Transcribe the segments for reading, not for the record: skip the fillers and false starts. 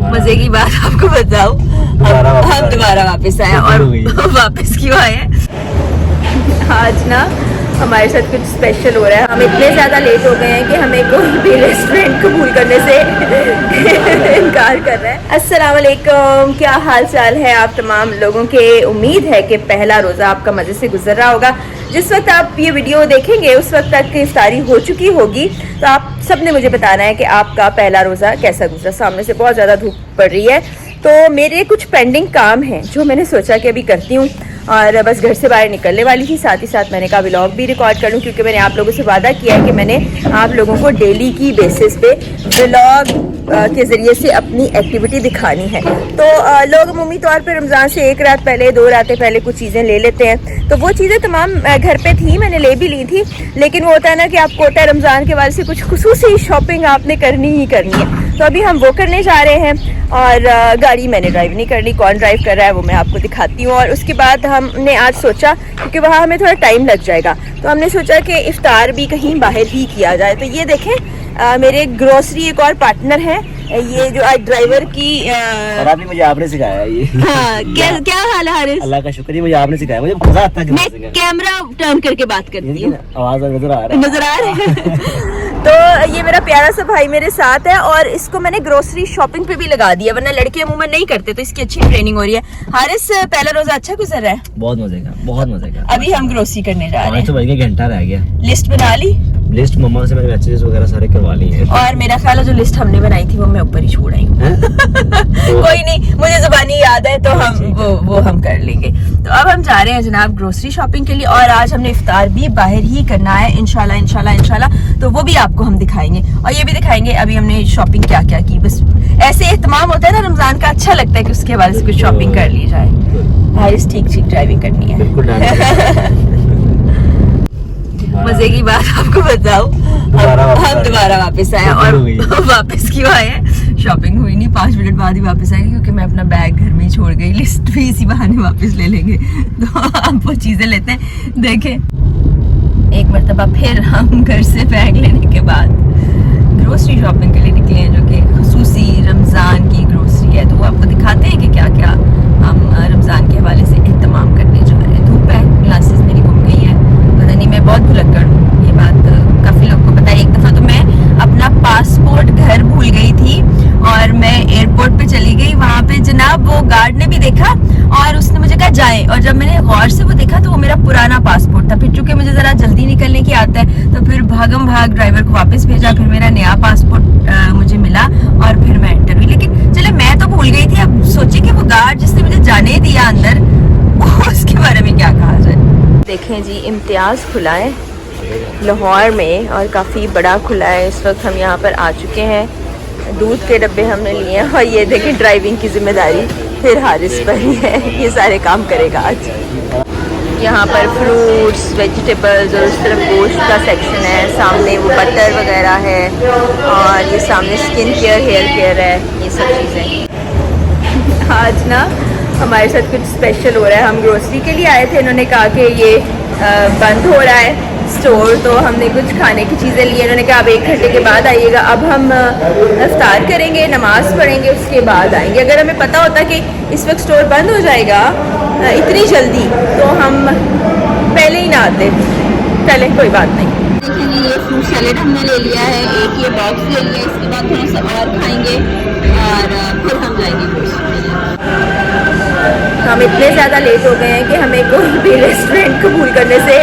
मजे की बात आपको बताऊं, हम दोबारा वापस आए और वापस क्यों आए हैं आज ना हमारे साथ कुछ स्पेशल हो रहा है। हम इतने ज़्यादा लेट हो गए हैं कि हमें कोई भी रेस्टोरेंट कबूल करने से इनकार कर रहा है। अस्सलाम वालेकुम, क्या हाल चाल है आप तमाम लोगों के। उम्मीद है कि पहला रोज़ा आपका मज़े से गुजर रहा होगा। जिस वक्त आप ये वीडियो देखेंगे उस वक्त तक इफ्तारी हो चुकी होगी, तो आप सब ने मुझे बताना है कि आपका पहला रोज़ा कैसा गुजरा। सामने से बहुत ज़्यादा धूप पड़ रही है, तो मेरे कुछ पेंडिंग काम हैं जो मैंने सोचा कि अभी करती हूँ और बस घर से बाहर निकलने वाली थी। साथ ही साथ मैंने कहा व्लॉग भी रिकॉर्ड कर लूँ, क्योंकि मैंने आप लोगों से वादा किया है कि मैंने आप लोगों को डेली की बेसिस पे व्लॉग के ज़रिए से अपनी एक्टिविटी दिखानी है। तो लोग अमूमी तौर पे रमज़ान से एक रात पहले 2 रातें पहले कुछ चीज़ें ले लेते हैं, तो वो चीज़ें तमाम घर पे थी, मैंने ले भी ली थी। लेकिन वो होता है ना कि आपको होता है रमज़ान के बाद से कुछ खुसूसी शॉपिंग आपने करनी ही करनी है। तो अभी हम वो करने जा रहे हैं और गाड़ी मैंने ड्राइव नहीं करनी, कौन ड्राइव कर रहा है वो मैं आपको दिखाती हूँ। और उसके बाद हमने आज सोचा, क्योंकि वहाँ हमें थोड़ा टाइम लग जाएगा, तो हमने सोचा कि इफ्तार भी कहीं बाहर ही किया जाए। तो ये देखें मेरे ग्रोसरी एक और पार्टनर है, ये जो आज ड्राइवर की और अभी मुझे आपने सिखाया ये। हाँ, क्या हाल है हारिस? अल्लाह का शुक्र है, मुझे आपने सिखाया। मुझे मजा आता है मैं कैमरा टर्न करके बात करती हूँ, आवाज नजर आ रहा है तो ये मेरा प्यारा सा भाई मेरे साथ है और इसको मैंने ग्रोसरी शॉपिंग पे भी लगा दिया, वरना लड़के अमूमन नहीं करते, तो इसकी अच्छी ट्रेनिंग हो रही है। हारिस, पहला रोजा अच्छा गुजर रहा है? बहुत मजे का, बहुत मजे का। अभी हम ग्रोसरी करने जा रहे हैं। 5 बज के घंटा रह गया। लिस्ट बना ली? लिस्ट मम्मा से मैंने मैसेजेस वगैरह सारे करवा लिए हैं। और मेरा ख्याल है जो लिस्ट हमने बनाई थी वो मैं ऊपर ही छोड़ आई हूँ कोई नहीं, मुझे जुबानी याद है, तो हम वो हम कर लेंगे। तो अब हम जा रहे हैं जनाब ग्रोसरी शॉपिंग के लिए, और आज हमने इफ्तार भी बाहर ही करना है इंशाल्लाह इंशाल्लाह इंशाल्लाह। तो वो भी आपको हम दिखाएंगे और ये भी दिखाएंगे अभी हमने शॉपिंग क्या क्या की। बस ऐसे एहतमाम होता है ना रमजान का, अच्छा लगता है कि उसके बाद कुछ शॉपिंग कर ली जाए। हारिस ठीक ठीक ड्राइविंग करनी है मजे की बात आपको बताऊं, हम दोबारा वापस आए और वापस क्यों आए हैं, शॉपिंग हुई नहीं, 5 मिनट बाद ही वापस आएंगे, क्योंकि मैं अपना बैग घर में ही छोड़ गई। लिस्ट भी इसी बहाने वापस ले लेंगे, तो आप वो चीजें लेते हैं। देखें, एक मरतबा फिर हम घर से बैग लेने के बाद ग्रोसरी शॉपिंग के लिए निकले हैं, जो कि खुसूसी रमज़ान की ग्रोसरी है। तो वो आपको दिखाते हैं कि क्या क्या हम रमज़ान के हवाले से एहतमाम करने जा रहे हैं। धूप है, ग्लासेस मेरी घूम गई है, पता नहीं मैं बहुत भुलक्कड़ हूँ, ये बात काफ़ी लोगों को पता है। एक दफ़ा तो मैं अपना पासपोर्ट घर भूल गई थी और मैं एयरपोर्ट पे चली गई, वहाँ पे जनाब वो गार्ड ने भी देखा और उसने मुझे कहा जाए, और जब मैंने गौर से वो देखा तो वो मेरा पुराना पासपोर्ट था। फिर चूंकि मुझे ज़रा जल्दी निकलने की आदत है, तो फिर भागम भाग ड्राइवर को वापस भेजा, फिर मेरा नया पासपोर्ट मुझे मिला और फिर मैं एंटर हुई। लेकिन चले, मैं तो भूल गई थी, अब सोचे कि वो गार्ड जिसने मुझे जाने दिया अंदर, उसके बारे में क्या कहा जाए। देखें जी, इम्तियाज़ खुला है लाहौर में और काफ़ी बड़ा खुला है। इस वक्त हम यहाँ पर आ चुके हैं। दूध के डब्बे हमने लिए हैं और ये देखें ड्राइविंग की जिम्मेदारी फिर हारिस पर ही है, ये सारे काम करेगा आज। यहाँ पर फ्रूट्स, वेजिटेबल्स और उस तरफ गोश्त का सेक्शन है, सामने वो बटर वगैरह है और ये सामने स्किन केयर, हेयर केयर है, ये सब चीज़ें। आज ना हमारे साथ कुछ स्पेशल हो रहा है। हम ग्रोसरी के लिए आए थे, इन्होंने कहा कि ये बंद हो रहा है स्टोर, तो हमने कुछ खाने की चीज़ें ली। इन्होंने कहा अब 1 घंटे के बाद आइएगा। अब हम इफ्तार करेंगे, नमाज़ पढ़ेंगे, उसके बाद आएंगे। अगर हमें पता होता कि इस वक्त स्टोर बंद हो जाएगा इतनी जल्दी, तो हम पहले ही ना आते। पहले कोई बात नहीं। देखिए, ये फ्रूट सैलेड हमने ले लिया है, एक ये बॉक्स ले लिया, इसके बाद थोड़ा सा और खाएंगे और फिर हम जाएंगे ग्रोसरी के लिए। हम इतने ज़्यादा लेट हो गए हैं कि हमें कोई भी रेस्टोरेंट कबूल करने से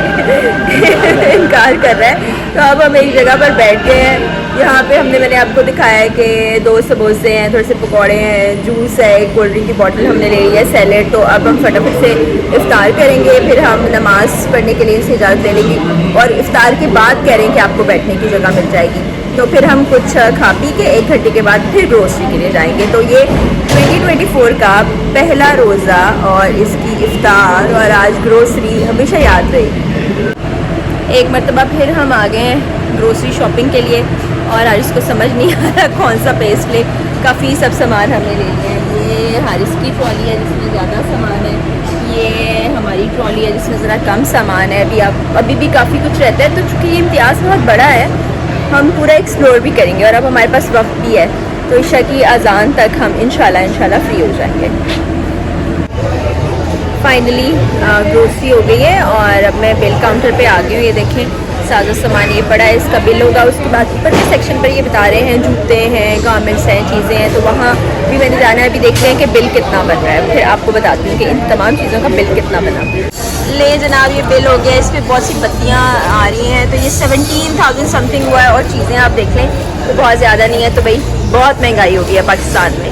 इनकार कर रहा है। तो अब हम एक जगह पर बैठ गए हैं। यहाँ पे मैंने आपको दिखाया है कि 2 समोसे हैं, थोड़े से पकौड़े हैं, जूस है, एक कोल्ड ड्रिंक की बोतल हमने ले ली है, सैलेड। तो अब हम फटाफट से इफ्तार करेंगे, फिर हम नमाज़ पढ़ने के लिए इसे इजाज़त दे लेंगे और इफ्तार के बाद कह रहे हैं कि आपको बैठने की जगह मिल जाएगी। तो फिर हम कुछ खा पी के 1 घंटे के बाद फिर ग्रोसरी के लिए जाएंगे। तो ये 2024 का पहला रोज़ा और इसकी इफ्तार और आज ग्रोसरी हमेशा याद रहेगी। एक मरतबा फिर हम आ गए हैं ग्रोसरी शॉपिंग के लिए और हारिस को समझ नहीं आ रहा कौन सा पेस्ट ले। काफ़ी सब सामान हमने ले लिए हैं। ये हारिस की ट्रॉली है जिसमें ज़्यादा सामान है, ये हमारी ट्रॉली है जिसमें ज़रा कम सामान है। अभी भी काफ़ी कुछ रहता है, तो चूँकि ये इम्तियाज़ बहुत बड़ा है, हम पूरा एक्सप्लोर भी करेंगे और अब हमारे पास वक्त भी है। तो ईशा की अजान तक हम इंशाल्लाह फ्री हो जाएंगे। फाइनली ग्रोसरी हो गई है और अब मैं बिल काउंटर पे आ गई हूँ। ये देखें साजो सामान ये पड़ा है, इसका बिल होगा। उसके बाद ऊपर के सेक्शन पर ये बता रहे हैं जूते हैं, गारमेंट्स हैं, चीज़ें हैं, तो वहाँ भी मैंने जाना है। अभी देखते हैं कि बिल कितना बन रहा है, फिर आपको बताती हूँ कि इन तमाम चीज़ों का बिल कितना बना। ले जनाब ये बिल हो गया, इस पर बहुत सी बत्तियाँ आ रही हैं, तो ये 17,000 समथिंग हुआ है। और चीज़ें आप देख लें तो बहुत ज़्यादा नहीं है, तो भाई बहुत महंगाई हो गई है पाकिस्तान में।